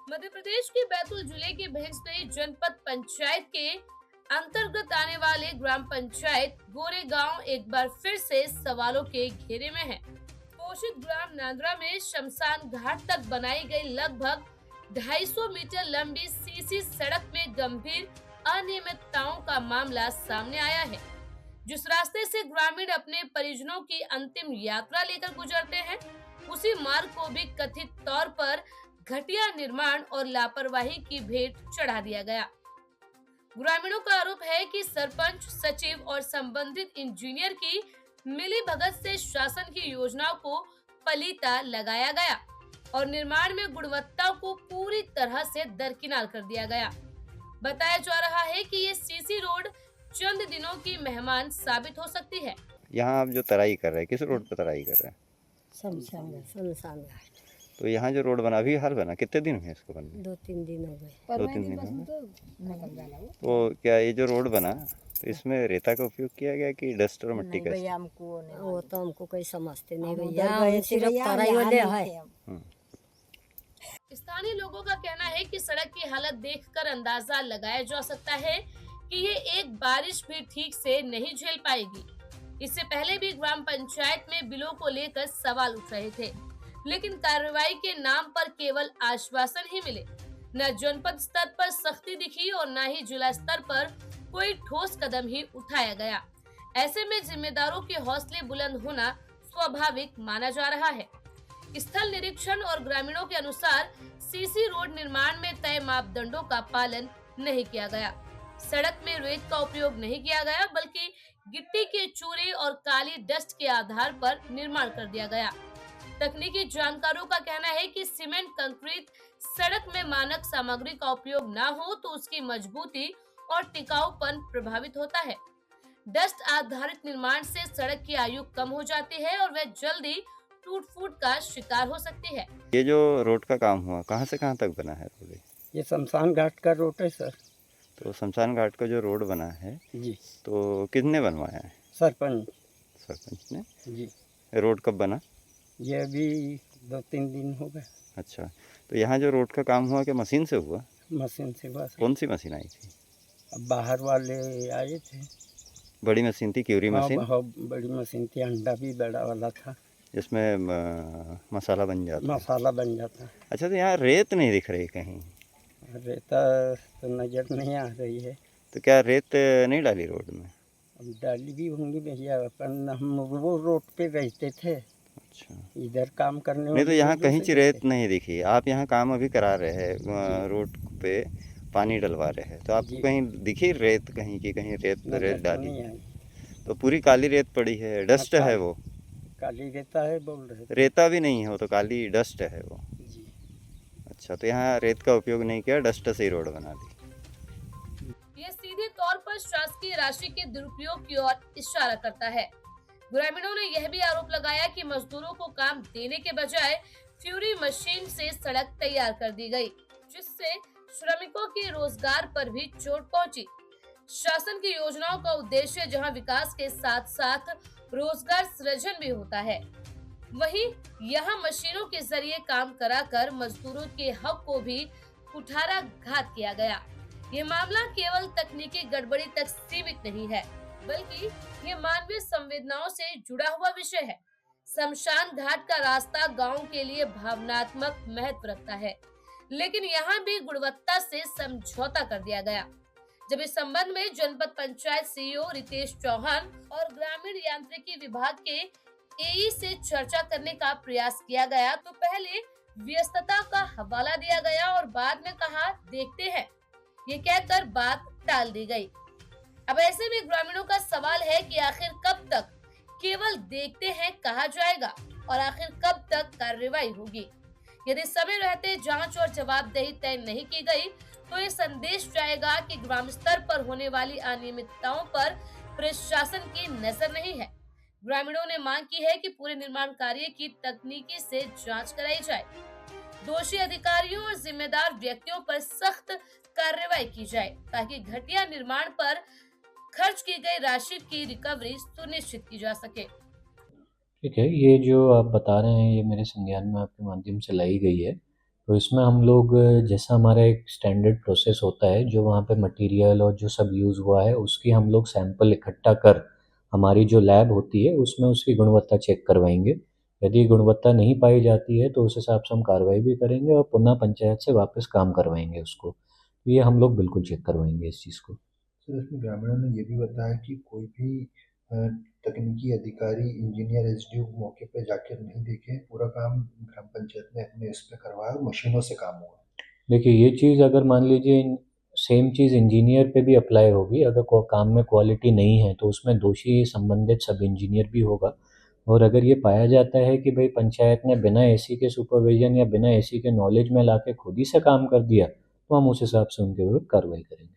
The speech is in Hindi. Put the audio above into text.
मध्य प्रदेश के बैतूल जिले के भेंसदेई जनपद पंचायत के अंतर्गत आने वाले ग्राम पंचायत गोरेगांव एक बार फिर से सवालों के घेरे में है। पोषित ग्राम नांद्रा में शमशान घाट तक बनाई गई लगभग 250 मीटर लंबी सीसी सड़क में गंभीर अनियमितताओं का मामला सामने आया है। जिस रास्ते से ग्रामीण अपने परिजनों की अंतिम यात्रा लेकर गुजरते हैं, उसी मार्ग को भी कथित तौर पर घटिया निर्माण और लापरवाही की भेंट चढ़ा दिया गया। ग्रामीणों का आरोप है कि सरपंच, सचिव और संबंधित इंजीनियर की मिलीभगत से शासन की योजनाओं को पलीता लगाया गया और निर्माण में गुणवत्ता को पूरी तरह से दरकिनार कर दिया गया। बताया जा रहा है कि ये सीसी रोड चंद दिनों की मेहमान साबित हो सकती है। यहाँ आप जो तराई कर रहे हैं, किस रोड पर तराई कर रहे हैं? शमशान घाट। तो यहाँ जो रोड बना, अभी हाल बना, कितने दिन हुए इसको बनने? 2-3 दिन हो गए। 2-3 दिन हो गए। तो क्या ये जो रोड बना, तो इसमें रेता का उपयोग किया गया कि डस्ट और मिट्टी का? भैया वो तो हमको कोई समझते नहीं भैया, हम सिर्फ तराई वाले हैं। स्थानीय लोगों का कहना है कि सड़क की हालत देखकर अंदाजा लगाया जा सकता है कि ये एक बारिश भी ठीक से नहीं झेल पाएगी। इससे पहले भी ग्राम पंचायत में बिलों को लेकर सवाल उठ रहे थे, लेकिन कार्रवाई के नाम पर केवल आश्वासन ही मिले। न जनपद स्तर पर सख्ती दिखी और न ही जिला स्तर पर कोई ठोस कदम ही उठाया गया। ऐसे में जिम्मेदारों के हौसले बुलंद होना स्वाभाविक माना जा रहा है। स्थल निरीक्षण और ग्रामीणों के अनुसार सीसी रोड निर्माण में तय मापदंडों का पालन नहीं किया गया। सड़क में रेत का उपयोग नहीं किया गया, बल्कि गिट्टी के चूरे और काली डस्ट के आधार पर निर्माण कर दिया गया। तकनीकी जानकारों का कहना है कि सीमेंट कंक्रीट सड़क में मानक सामग्री का उपयोग न हो तो उसकी मजबूती और टिकाऊपन प्रभावित होता है। डस्ट आधारित निर्माण से सड़क की आयु कम हो जाती है और वह जल्दी टूट फूट का शिकार हो सकती है। ये जो रोड का काम हुआ, कहाँ से कहाँ तक बना है रोड? ये शमशान घाट का रोड है सर। तो शमशान घाट का जो रोड बना है, जी, तो किसने बनवाया है? सरपंच सरपंच ने। जी। रोड कब बना? ये अभी 2-3 दिन हो गए। अच्छा, तो यहाँ जो रोड का काम हुआ, क्या मशीन से हुआ? मशीन से हुआ सर। कौन सी मशीन आई थी? अब बाहर वाले आए थे। बड़ी मशीन थी, क्यूरी हाँ, मशीन, बहुत बड़ी मशीन थी, अंडा भी बड़ा वाला था, जिसमें मसाला बन जाता है। मसाला बन जाता। अच्छा, तो यहाँ रेत नहीं दिख रही कहीं? रेता तो नज़र नहीं आ रही है। तो क्या रेत नहीं डाली रोड में? अब डाली भी होंगी भैया, अपन हम वो रोड पे रहते थे। अच्छा, इधर काम करने नहीं तो वाली यहाँ वजह कहीं से रेत नहीं दिखी। आप यहाँ काम अभी करा रहे हैं, रोड पे पानी डलवा रहे हैं, तो आपको जी। कहीं दिखी रेत कहीं की? कहीं रेत नज़र रेत तो डाली? नहीं आई। तो पूरी काली रेत पड़ी है, डस्ट हाँ, है वो। काली रेता है बोल रहे थे। रेता भी नहीं है वो, तो काली डस्ट है वो। जी। अच्छा, तो यहाँ रेत का उपयोग नहीं किया, डस्ट से ही रोड बना दी। ये सीधे तौर पर शासकीय राशि के दुरुपयोग की ओर इशारा करता है। ग्रामीणों ने यह भी आरोप लगाया कि मजदूरों को काम देने के बजाय फ्यूरी मशीन से सड़क तैयार कर दी गई, जिससे श्रमिकों के रोजगार पर भी चोट पहुंची। शासन की योजनाओं का उद्देश्य जहां विकास के साथ साथ रोजगार सृजन भी होता है, वहीं यहां मशीनों के जरिए काम कराकर मजदूरों के हक को भी कुठाराघात किया गया। ये मामला केवल तकनीकी गड़बड़ी तक सीमित नहीं है, बल्कि ये मानवीय संवेदनाओं से जुड़ा हुआ विषय है। शमशान घाट का रास्ता गांव के लिए भावनात्मक महत्व रखता है, लेकिन यहाँ भी गुणवत्ता से समझौता कर दिया गया। जब इस संबंध में जनपद पंचायत सीईओ रितेश चौहान और ग्रामीण यांत्रिकी विभाग के एई से चर्चा करने का प्रयास किया गया, तो पहले व्यस्तता का हवाला दिया गया और बाद में कहा देखते हैं, ये कहकर बात टाल दी गई। अब ऐसे में ग्रामीणों का सवाल है कि आखिर कब तक केवल देखते हैं कहा जाएगा और आखिर कब तक कार्रवाई होगी। यदि समय रहते जांच और जवाबदेही तय नहीं की गई, तो ये संदेश जाएगा कि ग्राम स्तर पर होने वाली अनियमितताओं पर प्रशासन की नजर नहीं है। ग्रामीणों ने मांग की है कि पूरे निर्माण कार्य की तकनीकी से जांच कराई जाए, दोषी अधिकारियों और जिम्मेदार व्यक्तियों पर सख्त कार्रवाई की जाए, ताकि घटिया निर्माण पर खर्च की गई राशि की रिकवरी सुनिश्चित की जा सके। ठीक है, ये जो आप बता रहे हैं ये मेरे संज्ञान में आपके माध्यम से लाई गई है। तो इसमें हम लोग जैसा हमारा एक स्टैंडर्ड प्रोसेस होता है, जो वहाँ पे मटेरियल और जो सब यूज़ हुआ है उसकी हम लोग सैंपल इकट्ठा कर हमारी जो लैब होती है उसमें उसकी गुणवत्ता चेक करवाएंगे। यदि गुणवत्ता नहीं पाई जाती है तो उस हिसाब से हम कार्रवाई भी करेंगे और पुनः पंचायत से वापस काम करवाएंगे उसको। तो ये हम लोग बिल्कुल चेक करवाएंगे इस चीज़ को। सर, इसमें ग्रामीणों ने ये भी बताया कि कोई भी अ, तकनीकी अधिकारी, इंजीनियर, एसडीओ मौके पे जाकर नहीं देखे, पूरा काम ग्राम पंचायत ने अपने इस पे करवाया और मशीनों से काम हुआ। देखिए ये चीज़ अगर मान लीजिए सेम चीज़ इंजीनियर पे भी अप्लाई होगी, अगर काम में क्वालिटी नहीं है तो उसमें दोषी संबंधित सब इंजीनियर भी होगा। और अगर ये पाया जाता है कि भाई पंचायत ने बिना एसी के सुपरविजन या बिना एसी के नॉलेज में लाके खुद ही से काम कर दिया, तो हम उस हिसाब से उनके विरुद्ध कार्रवाई करेंगे।